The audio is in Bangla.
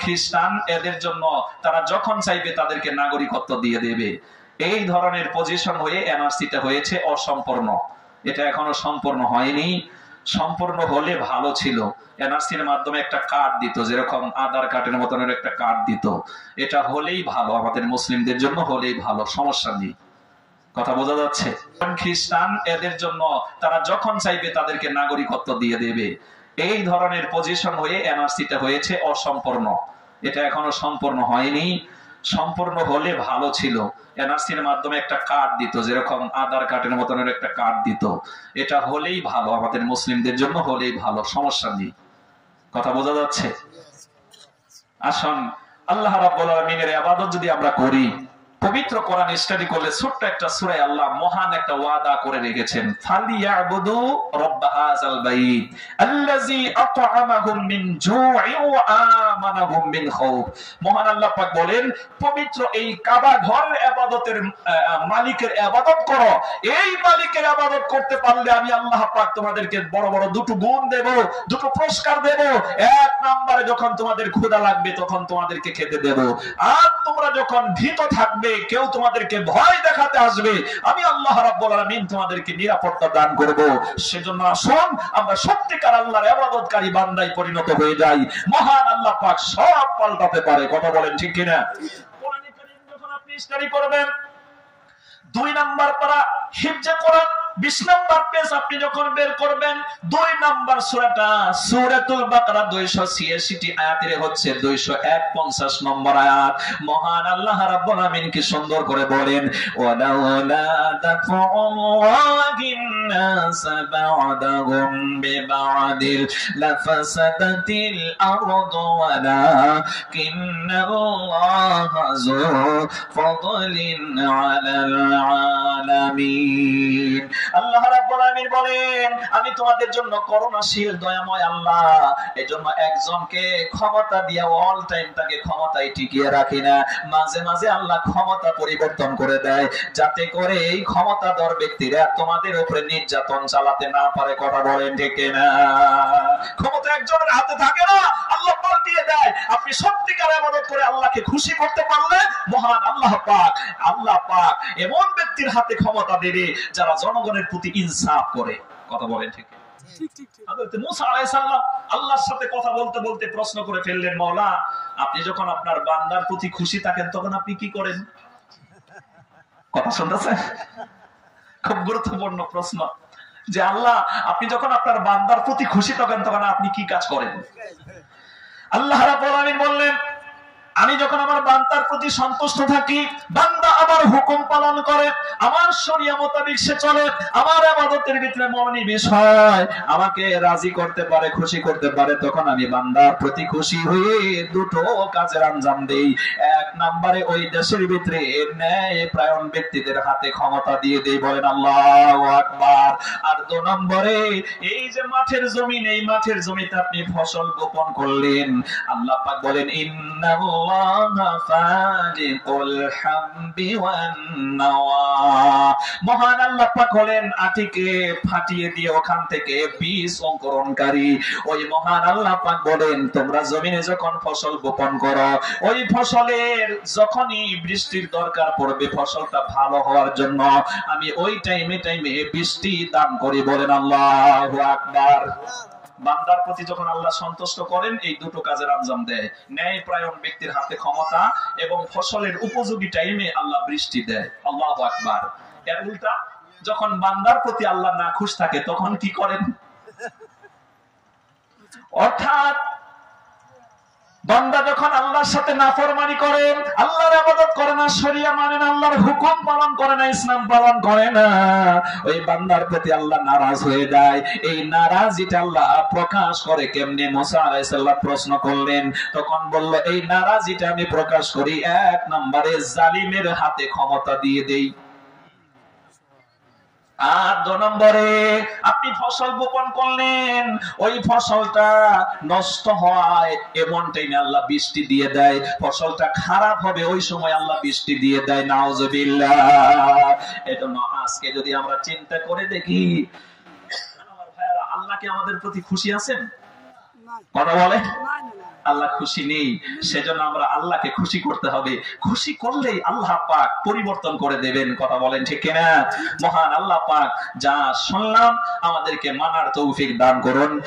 খ্রিস্টান এদের জন্য তারা যখন চাইবে তাদেরকে নাগরিকত্ব দিয়ে দেবে। এই ধরনের পজিশন হয়ে এনআরসিটা হয়েছে অসম্পূর্ণ। এটা এখনো সম্পূর্ণ হয়নি। সম্পূর্ণ হলে ভালো ছিল। এনআরসির মাধ্যমে একটা কার্ড দিত, যেরকম আধার কার্ডের মতনের একটা কার্ড দিত। এটা হলেই ভালো, আমাদের মুসলিমদের জন্য হলেই ভালো, সমস্যা নেই। কথা বোঝা যাচ্ছে? খ্রিস্টান এদের জন্য তারা যখন চাইবে তাদেরকে নাগরিকত্ব দিয়ে দেবে। এই ধরনের পজিশন হয়ে এনআরসিটা হয়েছে অসম্পূর্ণ। এটা এখনো সম্পূর্ণ হয়নি। সম্পূর্ণ হলে ভালো ছিল। এনআরসির মাধ্যমে একটা কার্ড দিত, যেরকম আধার কার্ডের মতনের একটা কার্ড দিত। এটা হলেই ভালো, আমাদের মুসলিমদের জন্য হলেই ভালো, সমস্যা নেই। কথা বোঝা যাচ্ছে? আসুন আল্লাহ রাব্বুল আলামিনের ইবাদত যদি আমরা করি, পবিত্র কোরআন স্টাডি করলে ছোট্ট একটা সূরায় আল্লাহ মহান একটা ওয়াদা করে রেখেছেন, ফালিয়াবুদু রাব্ব হাযাল বাইত আল্লাযী আত'আমাহুম মিন জু'ইন ওয়া আমানাহুম মিন খাউফ। মহান আল্লাহ পাক বলেন, পবিত্র এই কাবা ঘর ইবাদতের মালিকের ইবাদত করো। এই মালিকের ইবাদত করতে পারলে আমি আল্লাহ পাক তোমাদেরকে বড় বড় দুটো গুণ দেব, দুটো পুরস্কার দেব। এক নম্বরে যখন তোমাদের ক্ষুধা লাগবে তখন তোমাদেরকে খেতে দেব, আর তোমরা যখন ভীত থাকবে, কেউ তোমাদেরকে ভয় দেখাতে আসবে, আমি আল্লাহ রাব্বুল আলামিন তোমাদেরকে নিরাপত্তা দান করব। সেজন্য আসুন আমরা সত্যিকার আল্লাহর ইবাদতকারী বান্দায় পরিণত হয়ে যাই। মহান আল্লাহ পাক সব পাল্টাতে পারে। কথা বলেন ঠিক কিনা? কোরআনে কারীম যখন আপনি স্টাডি করবেন, 2 নাম্বার পারা হিফজে কোরআন 20 নাম্বার পেজ আপনি যখন বের করবেন, 2 নাম্বার সূরাটা সূরাতুল বাকারা 286টি আয়াতের হচ্ছে 251 নম্বর আয়াত। মহান আল্লাহ রাব্বুল আলামিন কি সুন্দর করে বলেন, ওয়ালাউলা দাফউল্লাহিন নাস বা'দাহুম বিবা'দিল লাফাসাদাতিল আরদু ওয়ালাকিন্নাল্লাহা যু ফাদলিন আলাল আলামিন। আল্লাহ রাব্বুল আলামিন বলেন, আমি তোমাদের জন্য করুণাশীল দয়াময় আল্লাহ। এজন্য একজনকে ক্ষমতা দিয়ে অল টাইম তাকে ক্ষমতায় টিকিয়ে রাখি না। মাঝে মাঝে আল্লাহ ক্ষমতা পরিবর্তন করে দেয়, যাতে করে এই ক্ষমতাধর ব্যক্তিরা তোমাদের উপরে নির্যাতন চালাতে না পারে। কথা বলেন ঠিক না? ক্ষমতা একজনের হাতে থাকে না, আল্লাহ পাল্টিয়ে দেয়। আপনি সত্যিকার ইবাদত করে আল্লাহকে খুশি করতে পারলে মহান আল্লাহ পাক এমন ব্যক্তির হাতে ক্ষমতা দেবে যারা জনগণের প্রতি ইনসাফ করে। কথা বলেন ঠিক? হযরত মূসা আলাইহিস সালাম আল্লাহর সাথে কথা বলতে বলতে প্রশ্ন করে ফেললেন, মাওলা, আপনি যখন আপনার বান্দার প্রতি খুশি থাকেন তখন আপনি কি করেন? কথা শুনতেছেন? খুব গুরুত্বপূর্ণ প্রশ্ন, যে আল্লাহ আপনি যখন আপনার বান্দার প্রতি খুশি থাকেন তখন আপনি কি কাজ করেন? আল্লাহ রাব্বুল আলামিন বললেন, আমি যখন আমার বান্দার প্রতি সন্তুষ্ট থাকি, বান্দা আমার হুকুম পালন করে, আমার শরিয়া মোতাবেক সে চলে, আমার ইবাদতের ভিতরে মনোনিবেশ হয়, আমাকে রাজি করতে পারে, খুশি করতে পারে, তখন আমি বান্দার প্রতি খুশি হয়ে দুটো কাজের আঞ্জাম দেই। এক নম্বরে ওই দেশের ভিতরে ন্যায় প্রায়ণ ব্যক্তিদের হাতে ক্ষমতা দিয়ে দেই। বলেন আল্লাহু আকবার। আর 2 নম্বরে এই যে মাঠের জমিন, এই মাঠের জমিতে আপনি ফসল বপন করলেন, আল্লাহ পাক বলেন, ইন্নাল্লাহা ফালিকুল হাববি ওয়ান নাওয়া। মহান আল্লাহ পাক হলেন আটিকে ফাটিয়ে দিয়ে ওখান থেকে বীজ অঙ্কুরণকারী। ওই মহান আল্লাহ পাক বলেন, তোমরা জমিনে যখন ফসল বপন করো, ওই ফসলের যখনই বৃষ্টির দরকার পড়বে ফসলটা ভালো হওয়ার জন্য, আমি ওই টাইমে বৃষ্টি দান করি। বলেন আল্লাহু আকবার। বান্দার প্রতি যখন আল্লাহ সন্তুষ্ট করেন, এই দুটো কাজের আঞ্জাম দেয়। ন্যায় প্রায়ণ ব্যক্তির হাতে ক্ষমতা এবং ফসলের উপযোগী টাইমে আল্লাহ বৃষ্টি দেয়। আল্লাহু আকবার। এর উল্টা যখন বান্দার প্রতি আল্লাহ নাখুশ থাকে তখন কি করেন? অর্থাৎ বান্দা যখন আল্লাহর সাথে নাফরমানি করে, আল্লাহর ইবাদত করে না, শরিয়া মানে না, আল্লাহর হুকুম পালন করে না, ইসলাম পালন করে না, ওই বান্দার প্রতি আল্লাহ নারাজ হয়ে যায়। এই নারাজিটা আল্লাহ প্রকাশ করে কেমনে? মুসা আলাইহিস সালাম প্রশ্ন করলেন, তখন বলল, এই নারাজিটা আমি প্রকাশ করি 1 নম্বরে জালিমের হাতে ক্ষমতা দিয়ে দেই, আর 2 নম্বরে আপনি ফসল বপন করলেন, ওই ফসলটা নষ্ট হয় এমন টাইমে আল্লাহ বৃষ্টি দিয়ে দেয়। ফসলটা খারাপ হবে ওই সময় আল্লাহ বৃষ্টি দিয়ে দেয়। নাউজুবিল্লাহ। এজন্য আজকে যদি আমরা চিন্তা করে দেখি, আমার ভাইরা, আল্লাহ কি আমাদের প্রতি খুশি আছেন? কথা বলে আল্লাহ খুশি নেই, সেজন্য আমরা আল্লাহকে খুশি করতে হবে। খুশি করলেই আল্লাহ পাক পরিবর্তন করে দেবেন। কথা বলেন ঠিক কিনা? মহান আল্লাহ পাক যা শুনলাম আমাদেরকে মানার তৌফিক দান করুন।